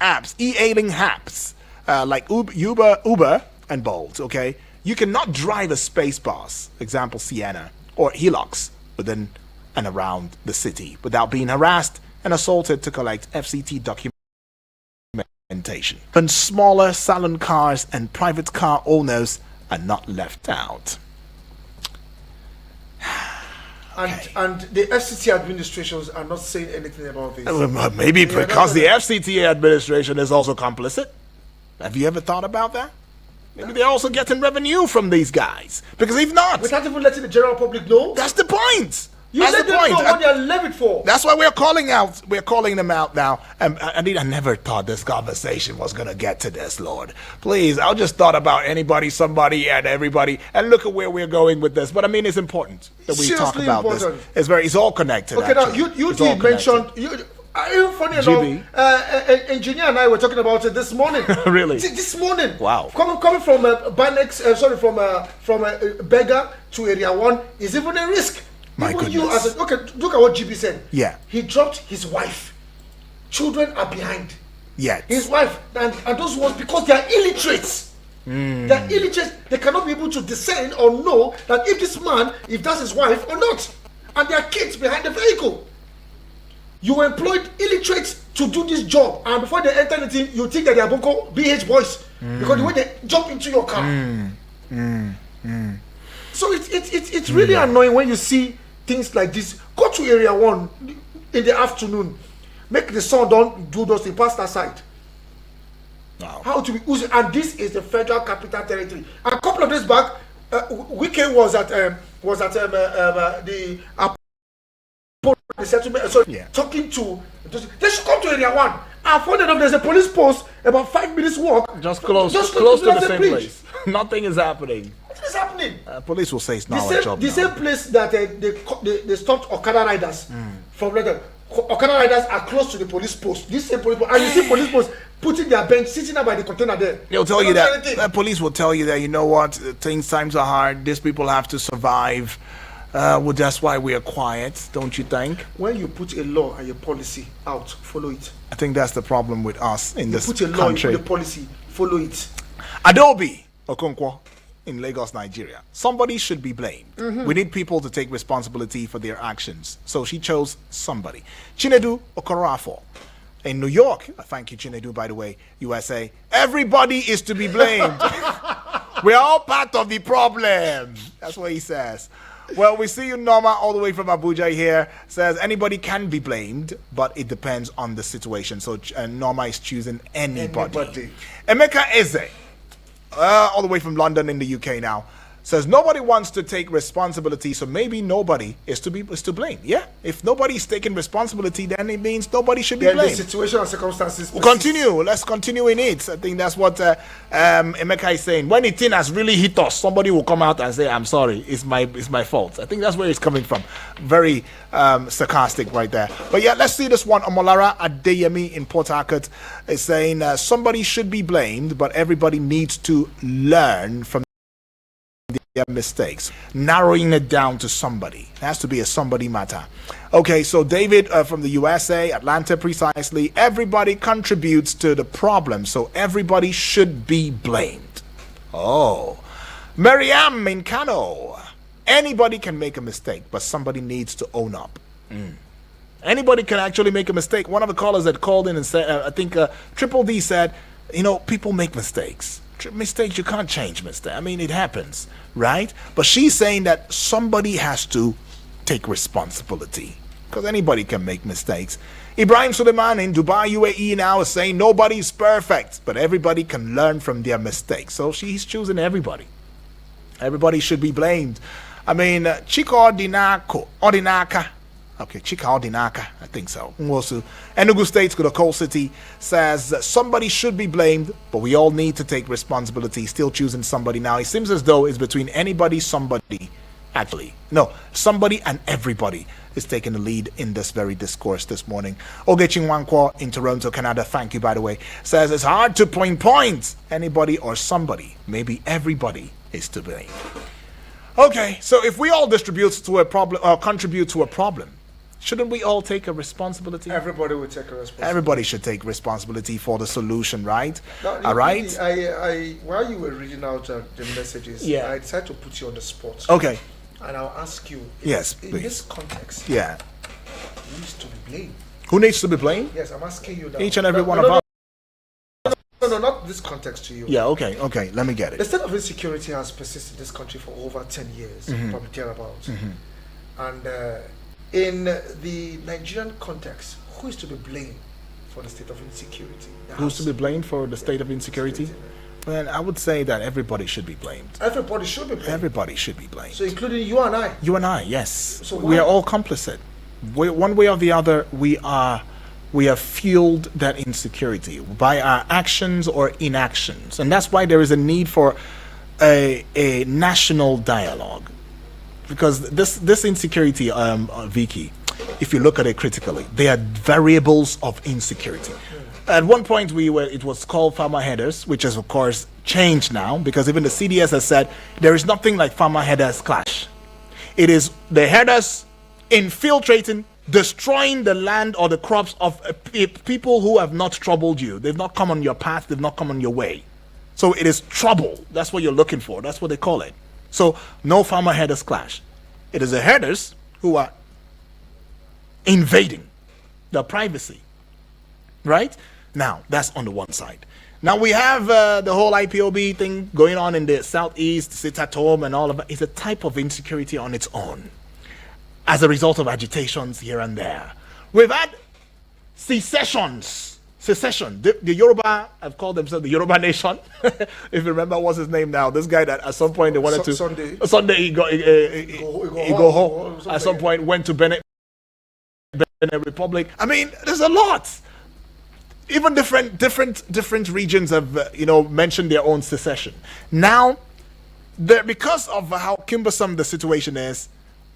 apps, e-hailing apps, like Uber and Bolt, okay? You cannot drive a space bus, example Sienna, or Hilux within and around the city without being harassed and assaulted to collect FCT documentation. And smaller salon cars and private car owners are not left out. And the FCT administrations are not saying anything about this. Maybe because the FCT administration is also complicit. Have you ever thought about that? Maybe they're also getting revenue from these guys. Because if not, without even letting the general public know. That's the point. You That's let the them point. know what they're levied for. That's why we're calling them out now. I never thought this conversation was gonna get to this, Lord. Please, I just thought about anybody, somebody, and everybody, and look at where we're going with this. But I mean, it's important that we talk Seriously about important. this. It's all connected. Okay, actually. now you It's all did mention even funny GB. enough, engineer and I were talking about it this morning. Really? This morning. Wow. Coming from Banex, from Beggar to Area 1 is even a risk. My even goodness. okay, look at what GB said. Yeah. He dropped his wife. Children are behind. Yes. His wife and those ones, because they are illiterates. They're illiterate. They cannot be able to discern or know that if that's his wife or not. And there are kids behind the vehicle. You employed illiterates to do this job, and before they enter anything, you think that they are Boko BH boys because the way they jump into your car. So it's really annoying when you see things like this. Go to Area 1 in the afternoon, make the sun don't do those things, pass that side. Wow. How to be used, and this is the Federal Capital Territory. A couple of days back, Wike was at the settlement, talking to. They should come to Area 1. And funny enough, there's a police post about 5 minutes walk. Just close to the same place. Nothing is happening. What is happening? Police will say it's not the our job. The same place that they stopped Okada riders from London. Okada riders are close to the police post. This same police post, and you see police post putting their bench, sitting up by the container there. They'll tell you that police will tell you that, you know what, times are hard. These people have to survive. Well, that's why we are quiet, don't you think? When you put a law and a policy out, follow it. I think that's the problem with us in this country. You put a law, you put a policy, follow it. Adobe Okonkwo in Lagos, Nigeria. Somebody should be blamed. We need people to take responsibility for their actions. So she chose somebody. Chinedu Okorafor in New York. Thank you, Chinedu, by the way, USA. Everybody is to be blamed. We're all part of the problem. That's what he says. Well, we see you, Norma, all the way from Abuja here. Says anybody can be blamed, but it depends on the situation. So Norma is choosing anybody. Emeka Eze, all the way from London in the UK now, says nobody wants to take responsibility, so maybe nobody is to blame. Yeah, if nobody is taking responsibility, then it means nobody should be blamed. The situation and circumstances. We'll continue. Let's continue in it. I think that's what Emeka is saying. When the thing has really hit us, somebody will come out and say, "I'm sorry, it's my fault." I think that's where it's coming from. Very sarcastic right there. But yeah, let's see this one. Omolara Adeyemi in Port Harcourt is saying somebody should be blamed, but everybody needs to learn from their mistakes, narrowing it down to somebody. It has to be a somebody matter. Okay, so David from the USA, Atlanta precisely, everybody contributes to the problem, so everybody should be blamed. Oh, Mariam in Kano, anybody can make a mistake, but somebody needs to own up. Anybody can actually make a mistake. One of the callers that called in and said, I think Triple D said, people make mistakes. Mistakes you can't change, mister. I mean, it happens, right? But she's saying that somebody has to take responsibility, because anybody can make mistakes. Ibrahim Suleiman in Dubai, UAE now is saying nobody's perfect, but everybody can learn from their mistakes. So she's choosing everybody. Everybody should be blamed. I mean, Chika Odinaka. Okay, Chika Odinaka, I think so. Nwosu. Enugu State's Coal City says somebody should be blamed, but we all need to take responsibility. Still choosing somebody now. It seems as though it's between anybody, somebody. Actually, no, somebody and everybody is taking the lead in this very discourse this morning. Ogechi Nwankwo in Toronto, Canada, thank you, by the way, says it's hard to point anybody or somebody. Maybe everybody is to blame. Okay, so if we all distribute to a problem or contribute to a problem, Shouldn't we all take a responsibility? Everybody will take a responsibility. Everybody should take responsibility for the solution, right? Now, All right. while you were reading out the messages, Yeah. I decided to put you on the spot. Okay. And I'll ask you. Yes, In please. this context, Yeah. who is to be blamed? Who needs to be blamed? Yes, I'm asking you now. Each and every one no, of no, us. No, not this context to you. Yeah. Okay. Okay. Let me get The it. state of insecurity has persisted in this country for over 10 years, Mm-hmm. probably thereabouts. And in the Nigerian context, who is to be blamed for the state of insecurity? Who's to be blamed for the state of insecurity? Well, I would say that everybody should be blamed. Everybody should be blamed. Everybody should be blamed. So including you and I. You and I, yes. So We why- are all complicit. One way or the other, we have fueled that insecurity by our actions or inactions. And that's why there is a need for a national dialogue. Because this insecurity, Vicky, if you look at it critically, they are variables of insecurity. At one point, it was called farmer headers, which is of course changed now, because even the CDS has said there is nothing like farmer headers clash. It is the headers infiltrating, destroying the land or the crops of people who have not troubled you. They've not come on your path. They've not come on your way. So it is trouble. That's what you're looking for. That's what they call it. So no farmer headers clash. It is the herders who are invading the privacy. Right? Now, that's on the one side. Now we have the whole IPOB thing going on in the southeast, sit at home and all of that. It's a type of insecurity on its own as a result of agitations here and there. We've had secession. The Yoruba have called themselves the Yoruba Nation. If you remember, what's his name now? This guy that at some point they wanted to Sunday he go home. At some point went to Benin Republic. I mean, there's a lot. Even different regions have mentioned their own secession. Now, because of how cumbersome the situation is,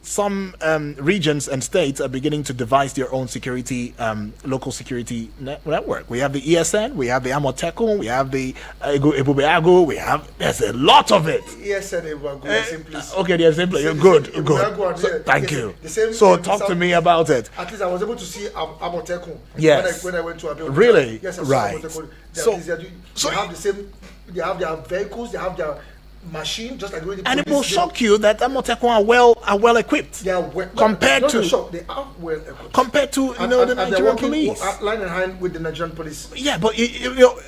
some regions and states are beginning to devise their own security, local security network. We have the ESN, we have the Amotekun, we have the Ebubeagu, there's a lot of it. ESN, Ebubeagu, okay, they're simply good. So, thank you. So talk to me about it. At least I was able to see Amotekun. Yes. When I went to Abuja. Really? Yes, I saw right. Amotekun. So they have the same. They have their vehicles. They have their machine, just like the and it will shock you that Amotekun are well equipped. They are well, compared to they are well equipped compared to the Nigerian police. Line in hand with the Nigerian police. Yeah, but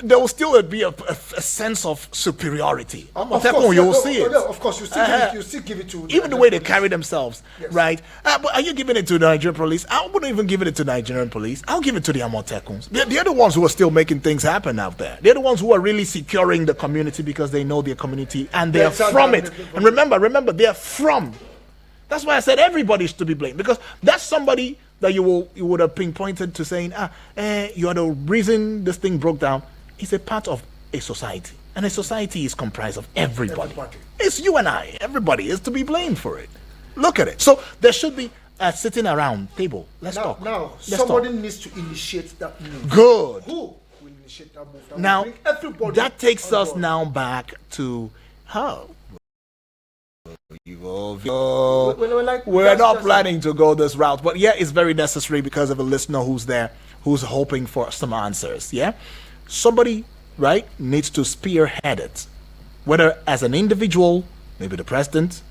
there will still be a sense of superiority. Amotekun, you will see it. Of course, you still give it to even the way they carry themselves, yes. right? But are you giving it to the Nigerian police? I wouldn't even give it to Nigerian police. I'll give it to the Amotekuns. They're the ones who are still making things happen out there. They're the ones who are really securing the community because they know their community and they are from it. And remember, they are from. That's why I said everybody is to be blamed, because that's somebody that you would have pinpointed to saying, you are the reason this thing broke down. It's a part of a society, and a society is comprised of everybody. It's you and I. Everybody is to be blamed for it. Look at it. So there should be a sitting around table. Let's talk. Now, Let's somebody talk. needs to initiate that move. Good. Who will initiate that move? Now that takes us board. now back to how. We're not planning to go this route, but yeah, it's very necessary because of a listener who's there, who's hoping for some answers. Yeah, somebody, right, needs to spearhead it, whether as an individual, maybe the president,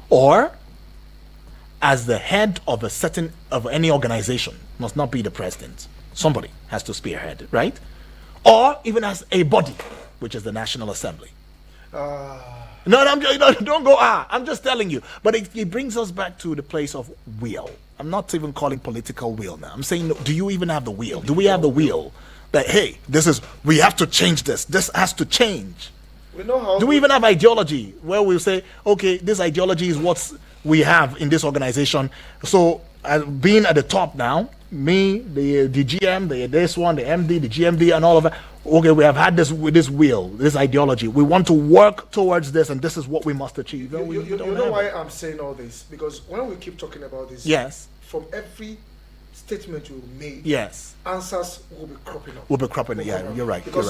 or as the head of any organization. Must not be the president. Somebody has to spearhead it, right? Or even as a body, which is the National Assembly. No, don't go. I'm just telling you. But it brings us back to the place of will. I'm not even calling political will now. I'm saying, do you even have the will? Do we have the will that, hey, we have to change this. This has to change. We know how. Do we even have ideology where we'll say, okay, this ideology is what we have in this organization. So being at the top now, me, the GM, this one, the MD, the GMD, and all of that. Okay, we have had this will, this ideology. We want to work towards this, and this is what we must achieve. You know why I'm saying all this? Because when we keep talking about this, yes, from every statement you made, yes, answers will be cropping up. Will be cropping up. Yeah, you're right. Because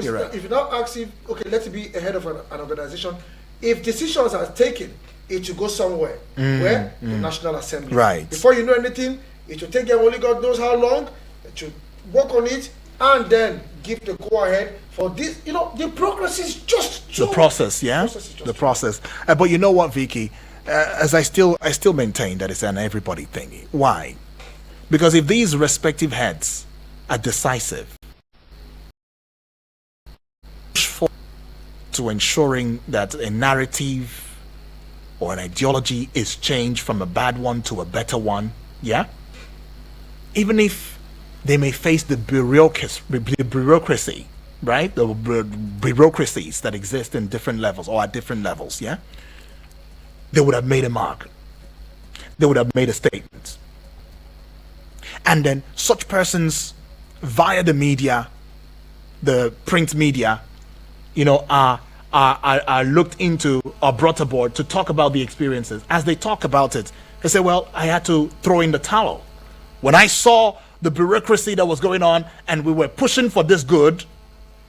you're right. If you now ask him, okay, let it be a head of an organization. If decisions are taken, it should go somewhere. Where? The National Assembly. Right. Before you know anything, It will take them only God knows how long to work on it and then give the go ahead for this. You know, the progress is just The process, yeah, the process. But you know what, Vicky? As I still maintain that it's an everybody thing. Why? Because if these respective heads are decisive to ensuring that a narrative or an ideology is changed from a bad one to a better one, yeah, even if they may face the bureaucracy, right? The bureaucracies that exist in different levels or at different levels, yeah? They would have made a mark. They would have made a statement. And then such persons via the media, the print media, you know, are looked into or brought aboard to talk about the experiences. As they talk about it, they say, well, I had to throw in the towel. When I saw the bureaucracy that was going on and we were pushing for this good,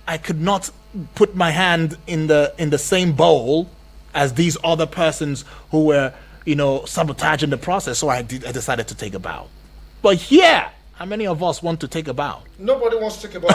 I could not put my hand in the same bowl as these other persons who were, you know, sabotaging the process. So I decided to take a bow. But here, how many of us want to take a bow? Nobody wants to take a bow.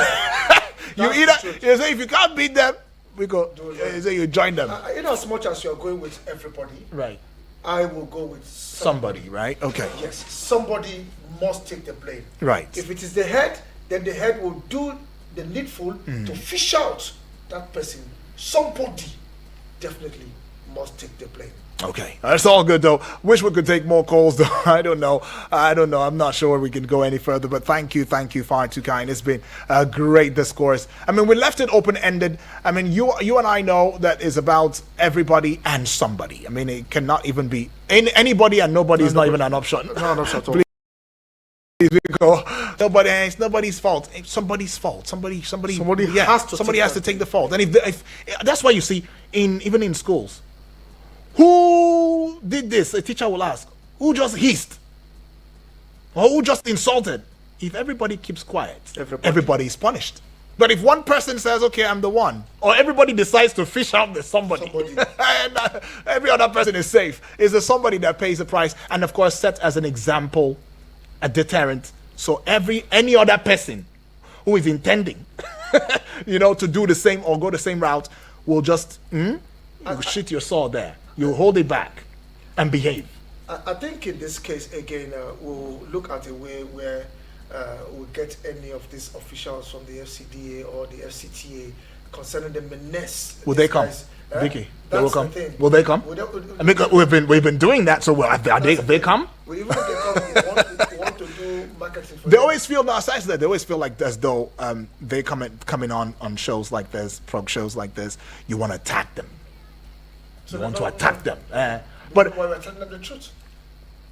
You say if you can't beat them, we go. You say you join them. In as much as you're going with everybody, Right. I will go with Somebody, right? Okay. Yes, somebody must take the blame. Right. If it is the head, then the head will do the needful to fish out that person. Somebody definitely must take the blame. Okay, that's all good though. Wish we could take more calls though. I don't know. I'm not sure we can go any further. But thank you, far too kind. It's been a great discourse. I mean, we left it open ended. I mean, you and I know that is about everybody and somebody. I mean, it cannot even be anybody and nobody is not even an option. No, not at all. Please, we go. Nobody. It's nobody's fault. It's somebody's fault. Somebody has to take the fault. And if that's why you see even in schools. Who did this? A teacher will ask. Who just hissed? Or who just insulted? If everybody keeps quiet, everybody is punished. But if one person says, okay, I'm the one, or everybody decides to fish out the somebody. And every other person is safe, is the somebody that pays the price, and of course set as an example, a deterrent. So any other person who is intending, to do the same or go the same route will just you shoot your sword there. You hold it back and behave. I think in this case, again, we'll look at a way where we'll get any of these officials from the FCDA or the FCTA concerning the menace. Will they come? Vicky, they will come. The Will they come? I mean, we've been doing that, so they come? Well, even if they come, we want to do marketing for They always feel, aside that, they always feel like as though they coming on shows like this, prog shows like this, you want to attack them. You want to attack them. But we're telling them the truth.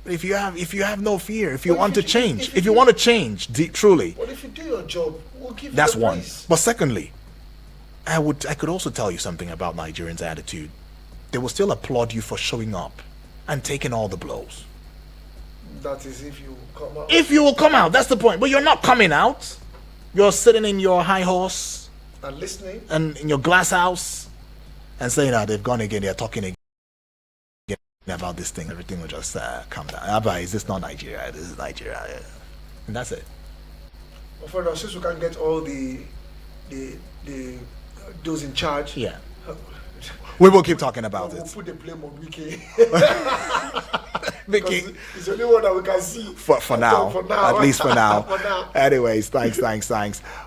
if you have no fear, if you want to change, if you want to change truly, But if you do your job, we'll give you that's the one. praise. But secondly, I could also tell you something about Nigerians' attitude. They will still applaud you for showing up and taking all the blows. That is if you come out. If you will come out, that's the point. But you're not coming out. You're sitting in your high horse And listening. and in your glass house and saying that they've gone again, they're talking again about this thing. Everything will just calm down. Abba, is this not Nigeria? This is Nigeria. Yeah. And that's it. But further, since we can get all the those in charge, Yeah. We will keep talking about we'll it. put the blame on Wiki. Vicky, Because it's the only one that we can see. for now. At least for now. For now. Anyways, thanks.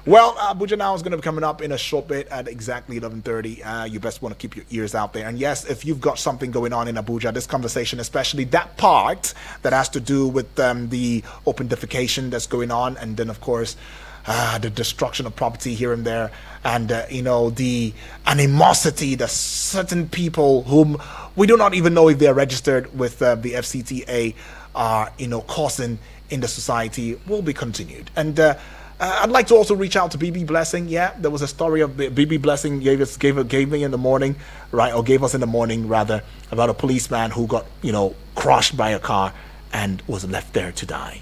Well, Abuja Now is going to be coming up in a short bit at exactly 11:30. You best want to keep your ears out there. And yes, if you've got something going on in Abuja, this conversation, especially that part that has to do with the open defecation that's going on, and then of course the destruction of property here and there, and the animosity that certain people whom we do not even know if they're registered with the FCTA are causing in the society will be continued. And I'd like to also reach out to BB Blessing. Yeah, there was a story of BB Blessing gave me in the morning, right, or gave us in the morning rather, about a policeman who got crushed by a car and was left there to die.